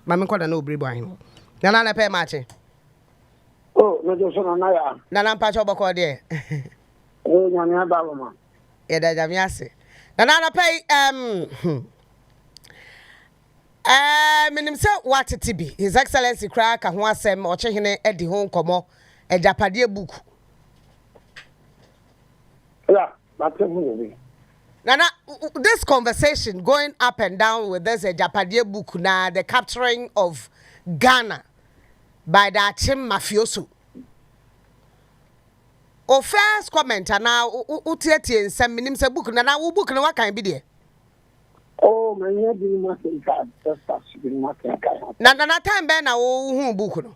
Mami koda na Obiri Boahen. Nana na pe mache. Oh, no just na ya. Nana mpa cho bako de. Oh, nyame aba ma. E da jam yase. Nana na pe minim se watete bi His Excellency kra ka ho asem o chehene edi ho nkomo Agyapadie book. Yeah, that's it. Nana, this conversation going up and down with this Agyapadie book na the capturing of Ghana by the Achim mafioso. O first comment na utieti nsem minim se book na wo book na wa kan bi de. Oh, my head is not in that. Just as you must have. Na time be na wo hu book no.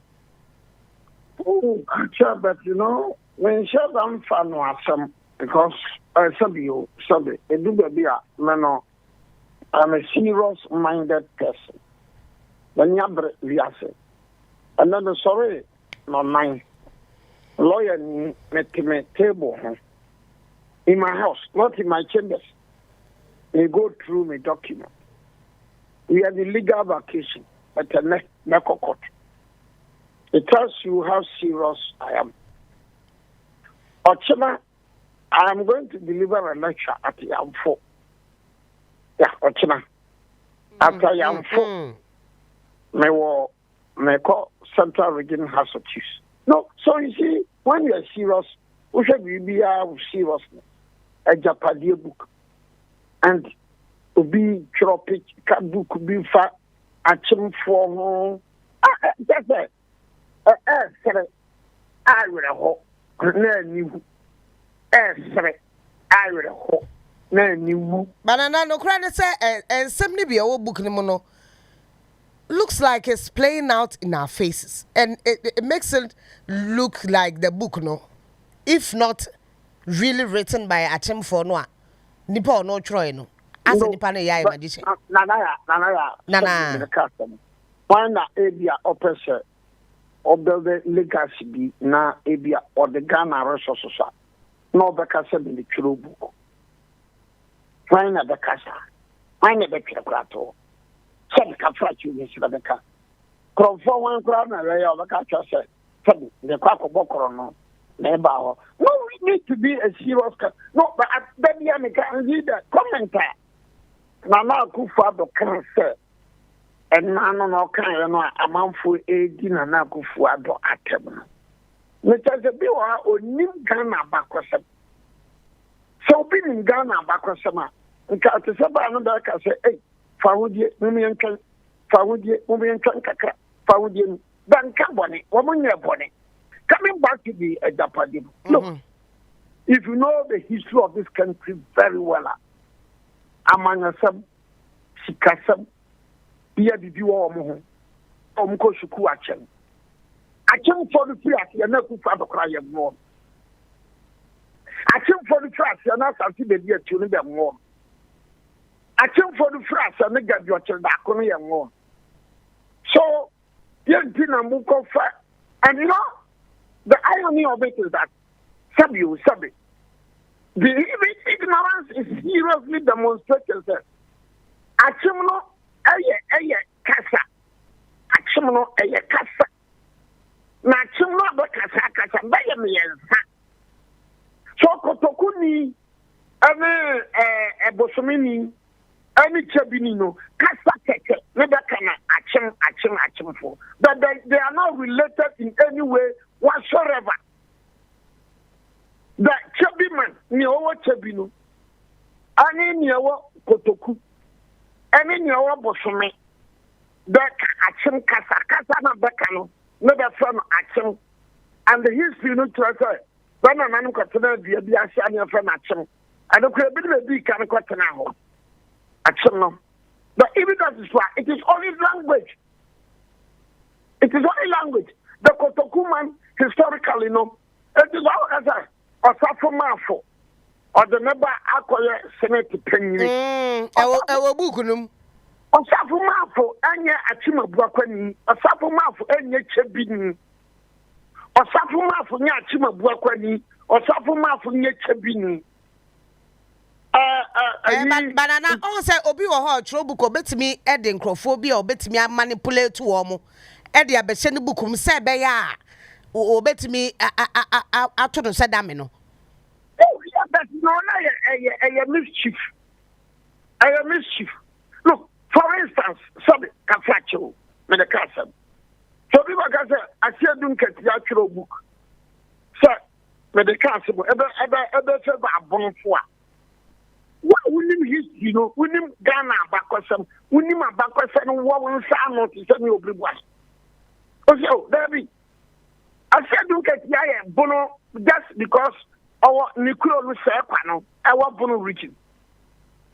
Oh, sure, but you know, when share them fan was some because you it do be no. I'm a serious-minded person. When you have reason, and then sorry, no mine. Lawyer met me table in my house, not in my chambers. They go through my document. We are in legal vacation at the Neko court. It tells you how serious I am. Ochina, I am going to deliver a lecture at Yam 4. Yeah, Ochina. After Yam 4, may call Central Region House of Chiefs. No, so you see, when you are serious, we should be serious. Agyapadie book. And to be tropic, book could be fat, Achim for that's it. I would have hope. No, I would have hope. No, Banana no cry say and simply be a book no. Looks like it's playing out in our faces, and it makes it look like the book no, if not really written by Achim for Onua. Nipa no Troy no. As a nipa no ya imagine. Nana. Why na ebia opese obel the legacy bi na ebia or the Ghana resources no bekasa bi the true book. Why na bekasa? Why na bekasa? Some can fight you in Sibaka. From 1 na area of a catcher said, the crack of Bokoro, neighbor. No, we need to be a serious. No, but at Baby America and read a commenter. Nana Kufa can say, and Nano can amount for 18 and Nakufuado at them. Mr. Zabiwa or New Ghana Bakwasam. So being in Ghana Bakwasama, and Katasaba and Daka say, hey. Fawudie mumienkan kakra fawudie banka bone womunye bone. Coming back to the Agyapadie. Look, if you know the history of this country very well, amanyasam sikasam biya bibiwa omo omko shuku achem for the free as na kufa dokra ye mo achem for the free as na santi bebi atu ne be mo Achim for the France and the Gadiotel Daconia. So, young Pinamuko and you know, the irony of it is that Sabi, the ignorance is seriously demonstrated. Achimno, aye, Casa. Achimno, aye, Casa. Nachimno, the Casa, Bayami. So, Kotokuni, and Bosomini. Any chabinino, Kasa Keke, never can Achim for. But they are not related in any way whatsoever. The Chabiman, Niowa Chabino, any Niowa Kotoku, any Niowa Bosome, the Achim Kasana Becano, never from Achim, and the history no treasure. When a man consider the Biasian from Achim, and the credibility can cotton out. But even that is why it is only language. It is only language. The Kotokuman, historically, no, it is all as a Osafomafo or the neighbor Akoya Senate Penny. Bukunum. Osafomafo, Anya Achima Buakwani, Osafomafo, Anya Chabini, Osafomafo, Nya Achima Buakwani, Osafomafo, Nya Chabini. banana on say obi wo ho tro book obetimi e de nkrofobia obetimi manipulate wo mo e de abehye ne book se be ya obetimi ato no se dame no. Oh yeah, but no na mischief. Mischief. Look, for instance, sorry, Kafracho, me the castle. So people can say, I see a dunket yatro book. Sir, me the castle, ever bonfire. What winning history, you know, winning Ghana backwards, winning my backwards, and one sound not to send me Obiri Boahen. Oh, there be. I said, dunket ya bono just because our nuclear panel, our bono region.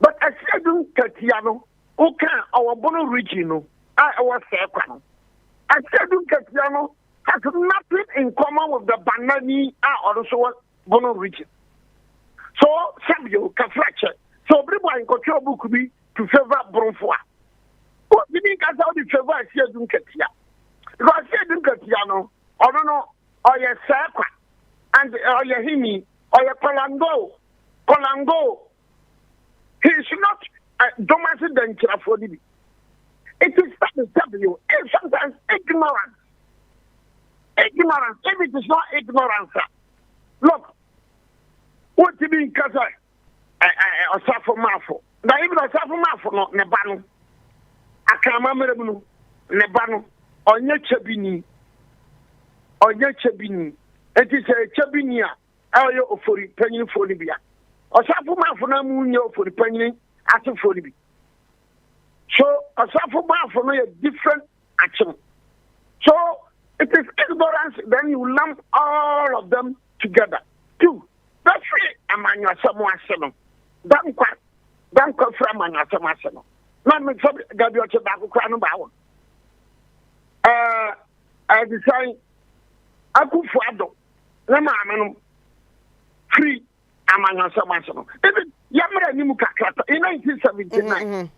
But I said, dunket yano, okay, our bono region, our panel. I said, Katiano has nothing in common with the Banani or also Bono region. So, Sabio, Kafrache, so everybody control book be to favor Bronfoa. What do you mean? That's how the favor I said, Katia. Because I said, Katiano, I don't know, or your Sakwa, and or your Himi, or your Kolango. He is not domestic for the. It is W. And sometimes ignorance. Ignorance. If it is not ignorance, look, what do you mean? Because I suffer mafo. Now, even I suffer mafo, no, Nebano. I can't remember Nebano. Or Chabini. It is a Chabinia. Ayo for the penny for Libya. Or suffer mafo, no moon for the penny after for Libya. So, a sufferer for me a different action. So, it is ignorance, then you lump all of them together. Two, that's free among your someone. Don't from among your someone. Not me, Gabi or tobacco crown about. I decided I could follow. Lama free among your someone. Even Yamara Nimuka in 1979.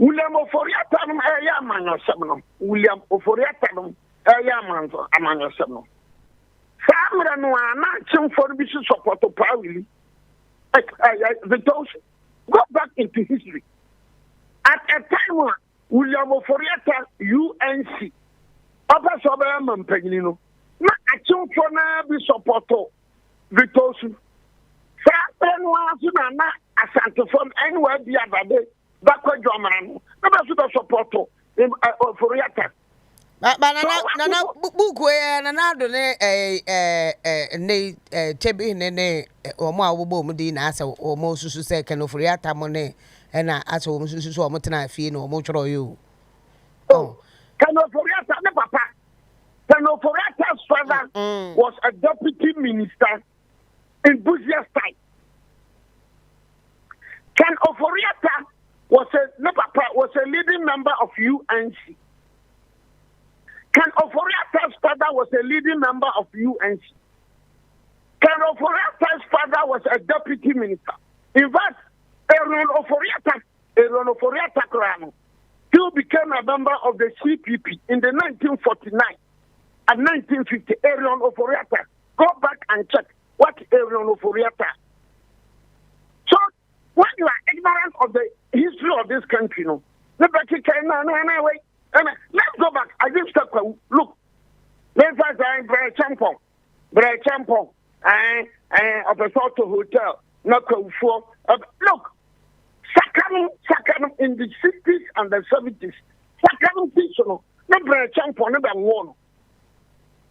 William Oforiatanum Ayaman or Seminum. William Oforiatanum Ayaman or Amman or Seminum. Samra no action for the support of Powilly. The toast go back into history. At a time when William Oforiata UNC Upper Suburban Pegnino, not action for the support of the toast. Samra no Asuna Asante from anywhere the other day. Backward drummer, never should have support for Yata. But Nana book where Nana ne Chebi Nene or more Medina or most to say can offer Yata money and I ask home so much I feel no much or you. Oh, can offer Yata, Papa. Can offer Yata's father was a deputy minister in Buzia's time. Can offer Yata was a leading member of UNC. Ken Oforiata's father was a leading member of UNC. Ken Oforiata's father was a deputy minister. In fact, Aaron Oforiata Krano still became a member of the CPP in the 1949 and 1950. Aaron Oforiata. Go back and check what Aaron Oforiata. So, when you are ignorant of the history of this country, no, let's go back. I just look. Let's say Bray Champon, of a sort of hotel, not for look. Sakanum in the 60s and the 70s. Sakanum Tisono, no Bray Champon, never won.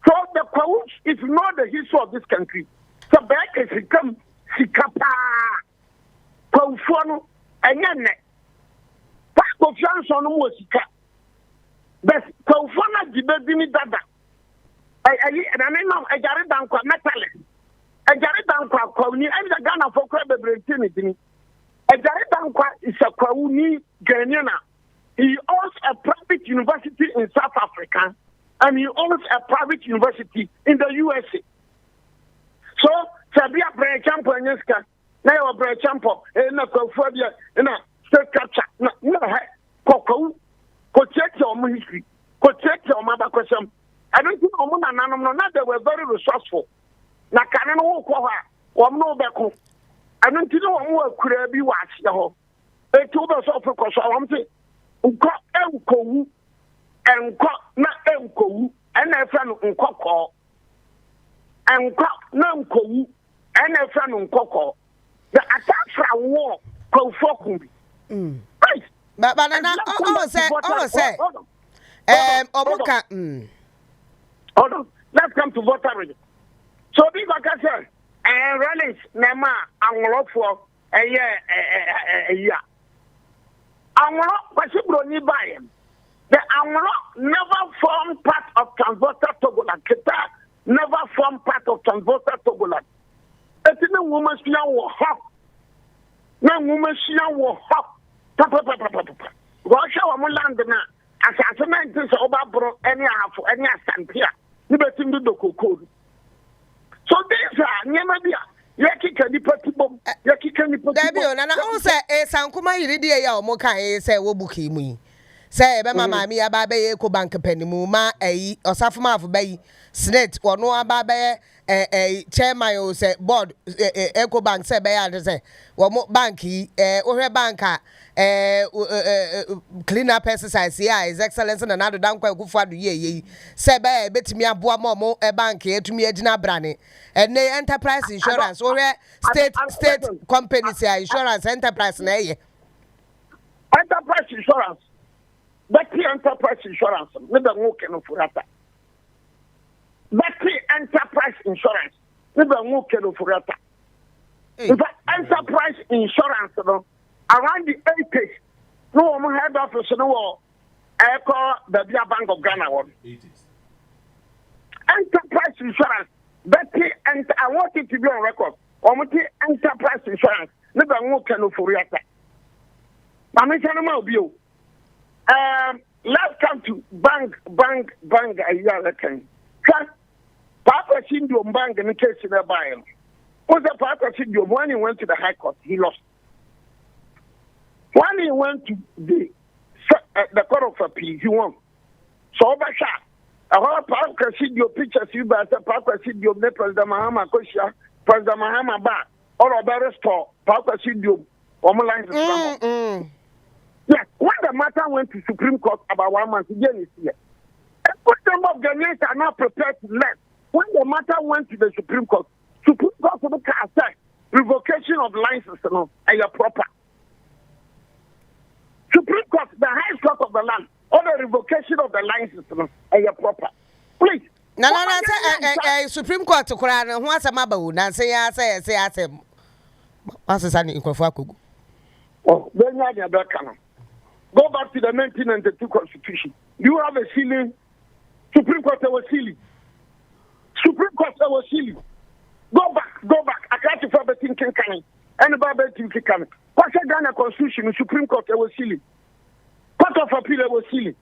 So the Kwauch is not the history of this country. So back is become Sikapa. Kwaufono, and then Paco Johnson was Sika. But Kwaufono did dada. I know I got it down metal. I got it down Kwani, and the Ghana for crab breaking. Agyapadie is a Kwani Ghanaian. He owns a private university in South Africa, and he owns a private university in the USA. So, Sabia Bray Champo and Yeska, now Bray Champo, and a Kophobia, and a state capture. No, Coco, check your history, check your mother question. I don't think Omuna Nanam, they were very resourceful. Nakanan Koha, or no Beko. I don't know what could be watched the whole. They told us off because I want to go and not enko and a friend unkoko and nanko and a friend unkoko. The attack from war go for right. But say Obuka hold on. Let's come to voter register. So big like I said, rallies nema anwolo for a year. Anwolo kwasibro ni baye. The Anwolo never formed part of Transvoter Togoland. Kita never formed part of Transvoter Togoland. It's in the woman's young war hop. No woman's young war hop. Papa. Russia or land na. Assassinate this over any half any astantia. You better do the code. So these are Nyamadia. Yaki can be put bomb. Yaki can be put. Debbie, and I also say, Sankuma, you did a Moka, say, Wobuki me. Say, Mamma, me about Eco Bank penny, Muma, or Safma for Bay, Snit, or no about a chairman, say, board, Eco Bank, say, Bay, say, or more banky, or a banker, clean up exercise, yeah, His Excellency and another down quite good for the year. Say, Bay, bet me a boamo, a bank here to me a dinner brandy, and the enterprise insurance, or state companies, insurance, enterprise, enterprise insurance. Battery enterprise insurance, never working for that. Battery enterprise insurance, never working for that. In fact, enterprise insurance, around the 80s, no one head office in the war, I call the Bank of Ghana one. Enterprise insurance, battery, and I want it to be on record. Enterprise insurance, never working for that. I'm not you. Let's come to bank a year later. Papa Syndrome Bank in the case in the bio. Was a Papa Syndrome when he went to the High Court, he lost. When he went to the Court of Appeal, he won. So Basha, a whole Papa Syndrome pictures you by the Papa Syndrome, President Mahama Kosha, President Mahama Ba, or a better store, Papa Syndrome, Omalines. Yes, when the matter went to Supreme Court about 1 month again this year, a good number of Ghanaians are not prepared to learn. When the matter went to the Supreme Court look at that revocation of license and your proper. Supreme Court, the highest court of the land, or the revocation of the license and your proper. Please. No, Supreme Court to Koran, what's a mabu, and say, what's a son in Kofaku? Oh, then you have your go back to the 1992 Constitution. You have a ceiling. Supreme Court was ceiling. Supreme Court was ceiling. Go back. I can't afford the thinking coming. Anybody thinking coming. What's a Ghana Constitution? Supreme Court was ceiling. Court of Appeal was ceiling.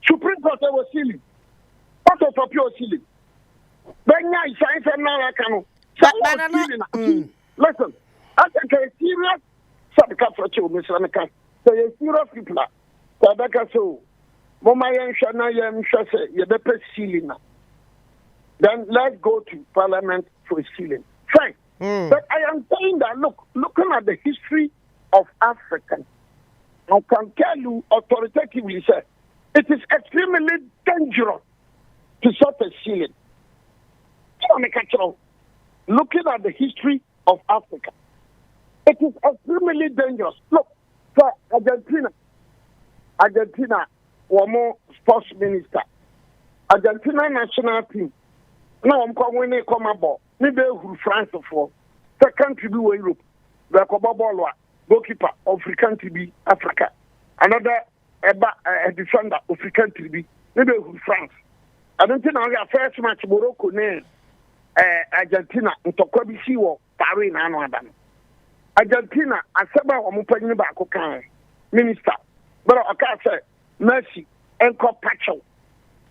Supreme Court was ceiling. Court of Appeal was ceiling. Then I say now I can. Listen, I think a serious subculture, Mr. American. So you serious people. So Mama Yanshana Yamshase, you better ceiling. Then let's go to Parliament for ceiling. Fine. But I am saying that looking at the history of Africa, I can tell you authoritatively, sir, it is extremely dangerous to sort a ceiling. Looking at the history of Africa, it is extremely dangerous. Look, for Argentina, one more sports minister. Argentina national team. Now I'm coming when come about. Maybe France for second to be Europe. The goalkeeper African to be Africa. Another defender African to be maybe France. I don't think our first match Morocco Argentina into Kwabisi or Paris na Adam. Argentina asaba omupanyini ba kokan minister but I can't say Messi and Pacho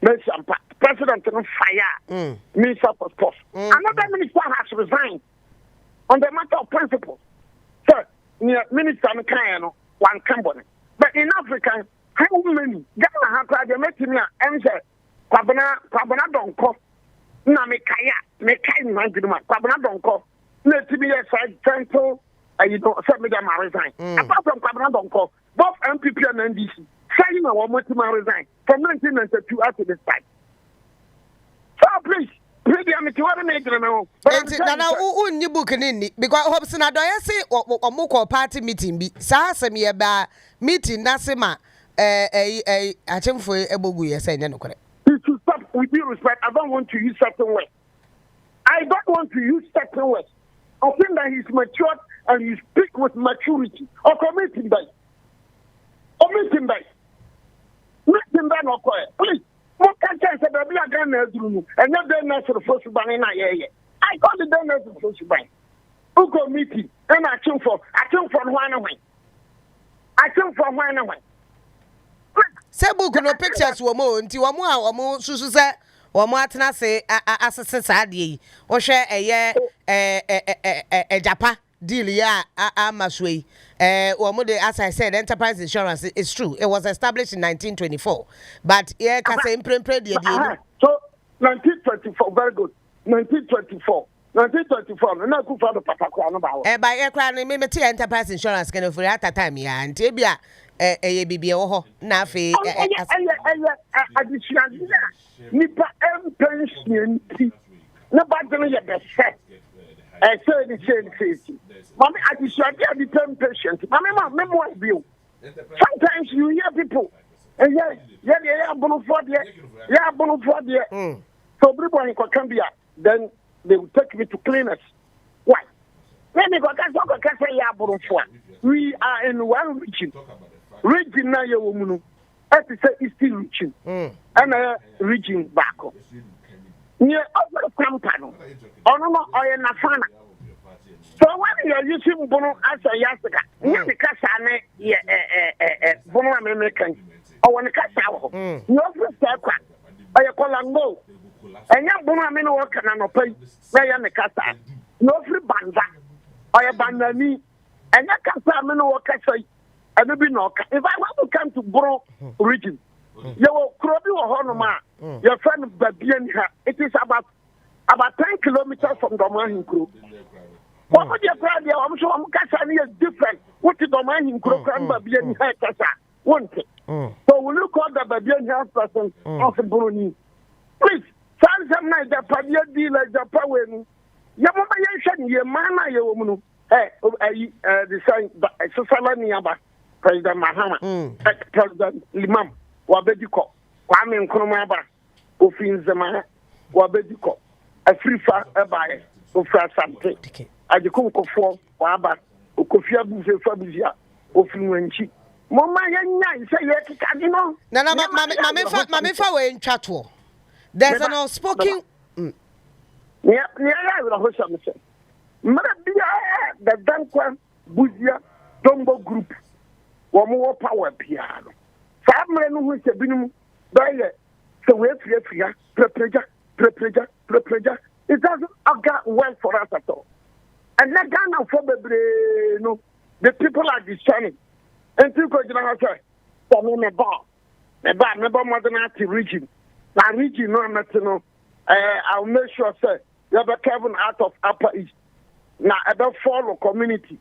Messi and president on fire minister for sports. Another minister has resigned on the matter of principles. So minister no one company. But in Africa, how many Ghana have tried to make me and say Kwabena don't call na me kaya me kai man kwabena don't call let me a side gentle, you know, some of them are resign. Apart from Cameron Donko, both MPP and NDC, saying I want to resign from 1992 up to this time. So please, I'm to make it now. Nana, who new book in because Hobson, I don't say or Moko party meeting be Sasami about meeting Nasima, a attempt for a bogu, yes, and then correct. To stop with due respect, I don't want to use certain words. I don't want to use certain words. I think that he's matured and you speak with maturity. Or commit him that. Omit him that. Make him that no quiet. Please. What can I say? Baby, I can't do. And not then that's the first bank in a year. I call it then that's the first bank. Who go meeting? And I came for one away. I came for one away. Sebu no pictures were more until one more or more Susa or Martina say assassin Sadi or share a year a Japa deal ya Amasway. Or more as I said, enterprise insurance is true. It was established in 1924. But yeah, Casa imprint so 1924, very good. 1924. 1924, and I could find a papa crown about. By aircraft, maybe enterprise insurance can for at that time, yeah, and Tibia. A baby oh nafi addition nipa pension na badene ye be set say the same mama addition the term patient mama memo view sometimes you hear people yeah bono for there so everybody can be then they will take me to cleaners. Why? Let me go we are in one region. Region na ye womunu. That is say still reaching. And region back. Near other company. Ono oye na fana. So when you are using bono as a yasaka, you the kasane ye bono American. Or when the kasa no first kwa. Oye kolango. Enya bono ameno work na no pay. Na ya ne kasa. No free banda. Oye bandani. Enya kasa ameno work say. And maybe not. If I want to come to Boro region, you will Krobi or Honoma, your friend Babian, it is about 10 kilometers from Domain Crew. What would you cry there? I'm sure Kasani is different. What is Domain Crew and Babian Kasa? One thing. So will you call the Babian health person of the Bruni? Please, send some night the Padia dealer, the power. Yamama Yashan, your mana, your woman. Hey, the sign, Salaniaba. President Mahama, President Limam, Wabediko, Kwame Nkrumah, Ofin Zema, Wabediko, a free far a buyer, Ofra Sante, Ajikunko for Waba, Okofia Buze Fabizia, Ofin Wenchi. Mama Yan say, you know, Nana, Mamma, in Chatwo. There's an outspoken. Yeah, I will host something. Marabia, the Dankwa, Buzia, Dombo Group. One more power piano. Family who is a binum, by so we're free, prepleja. It doesn't got well for us at all. And that Ghana for the people are discerning. And two go to say, for me, my bar, never more than that region. Now, region, no, I'll make sure, sir, you have a Kevin out of Upper East. Now, I don't follow community,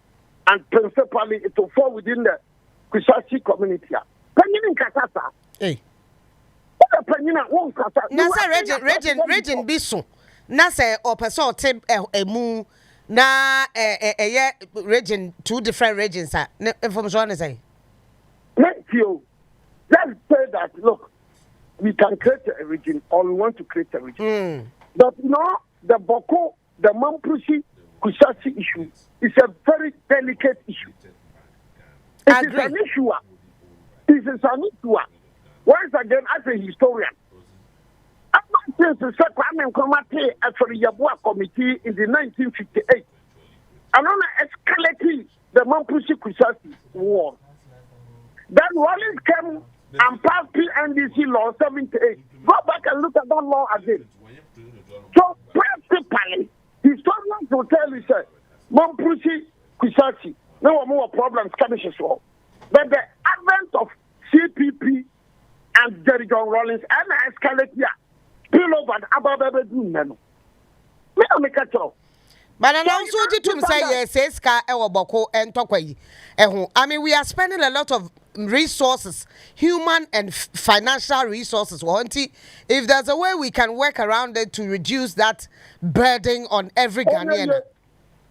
and principally it will fall within the Kusashi community. Penyin Kasasa. Hey. What Penina won't Kasa. Nasa region Bisu. Nasa or person tip a moon. Na region, two different regions. From Joanna say. Thank you. Let's say that look, we can create a region or we want to create a region. But the Boko, the Mampusi Kusashi issue is a very delicate issue. It is an issue. It is an issue. Once again, as a historian, I'm not saying to say Kwame Nkrumah for the Yabua Committee in the 1958. And on escalating the Mampusi Kusashi war. Then Rollins came and passed PNDC law 78. Go back and look at that law again. So principally, historians will tell you, sir, Mampusi Kusashi. No more problems coming as well. But the advent of CPP and Jerry John Rawlings and escalate here, spill over and above every doom. Me don't make it all. But I also did to say yes, ka ewo boko and tokwayi. I mean, we are spending a lot of resources, human and financial resources. If there's a way we can work around it to reduce that burden on every Ghanaian.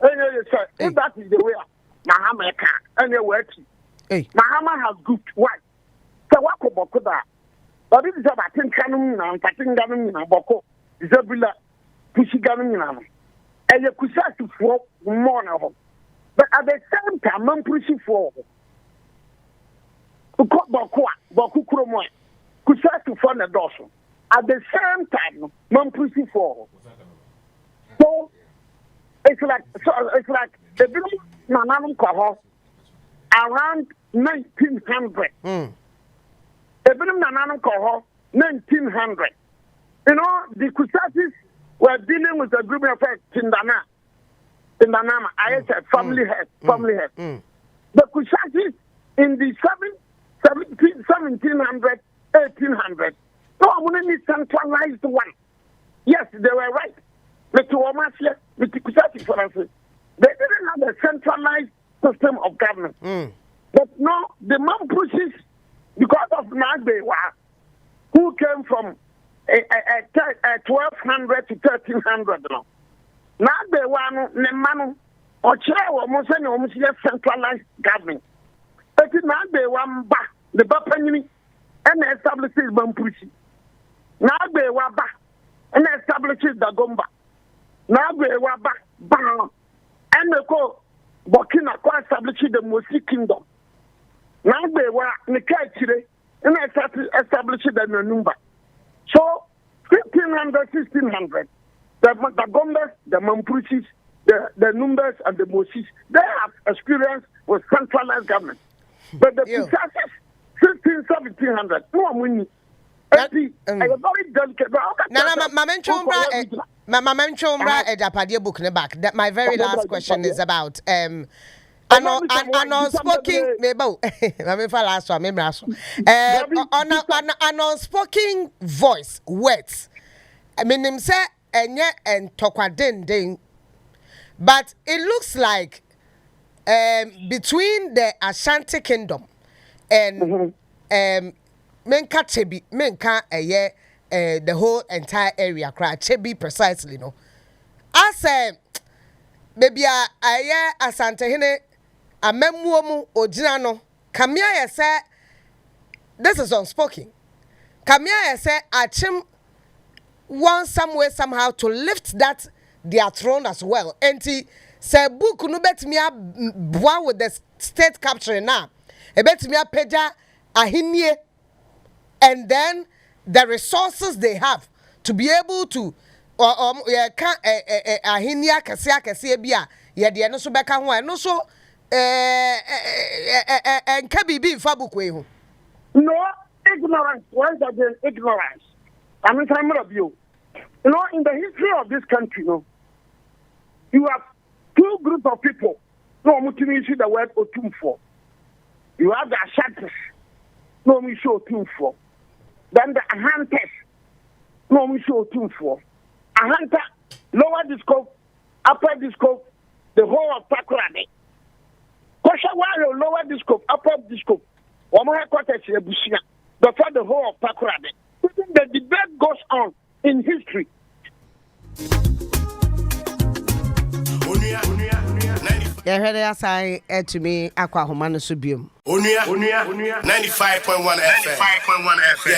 If that is the way Mahama can, anywhere. Mahama has good. Why? So what could boko that? But it is about 10 cannon and 13 cannon and boko. Zabula, Pushi cannon. And you could start to fall more now. But at the same time, I'm pushing for Boku Kromo, could start to fund a dorsal. At the same time, I'm pushing for. So it's like the building Nanam Kaho around 1900. The building Nanam Kaho 1900. You know, the Kusatis were dealing with a group of Tindana. I said family head. The Kusatis in the 1700, 1800, no, I'm only centralized one. Yes, they were right. They didn't have a centralized system of government. But no, the man pushes because of Nagbewa, who came from 1200 to 1300 now. Nagbewa, Nemanu, or chair or almost centralized government. But Nagbewa, the Bapani, and establishes Bampushi. Nagbewa, and establishes the Gomba. Nagbewa, and the Burkina establishes the Mosi Kingdom. Nagbewa, Nikachire, and establishes the Nanumba. So, 1500, 1600, the Gombas, the Mampuchis, the Numbers, and the Mosis, they have experience with centralized government. But the Pisasas, 1700, no money. Very delicate. Agyapadie book in the back. That my very last question is about unspoken unspoken voice words. I mean, him say enye and tokwadending, but it looks like between the Ashanti Kingdom and menka Chebi, menka the whole entire area, cry Chebi precisely, no. I say, baby, I Asante Hine, a memuomu ojinano. Kamia say, this is unspoken. Kamia say, Achim want some way somehow to lift that their throne as well. And he say, book no bet me a boa with the state capture now. A bet me a peja ahinie, and then the resources they have to be able to ahinia kasia bia ye de no so beka ho no so enka bibi fa bukwe ho. No, ignorance. Once again, ignorance. I mean, I'm of you. You know, in the history of this country, you have two groups of people. No, I'm going to use the word Otumfo. You have the Ashantis. No, we show Otumfo. Then the Ahantes. No, we show Otumfo. Ahanta, lower disco, upper disco, the whole of Takoradi. Koshawaro, lower disco, upper disco. Omaha Quartet, Bushia. Before the whole of Takoradi. The debate goes on in history. Yeah, heard us I to me aqua humano subium. Onua 95.1 FM. Yeah,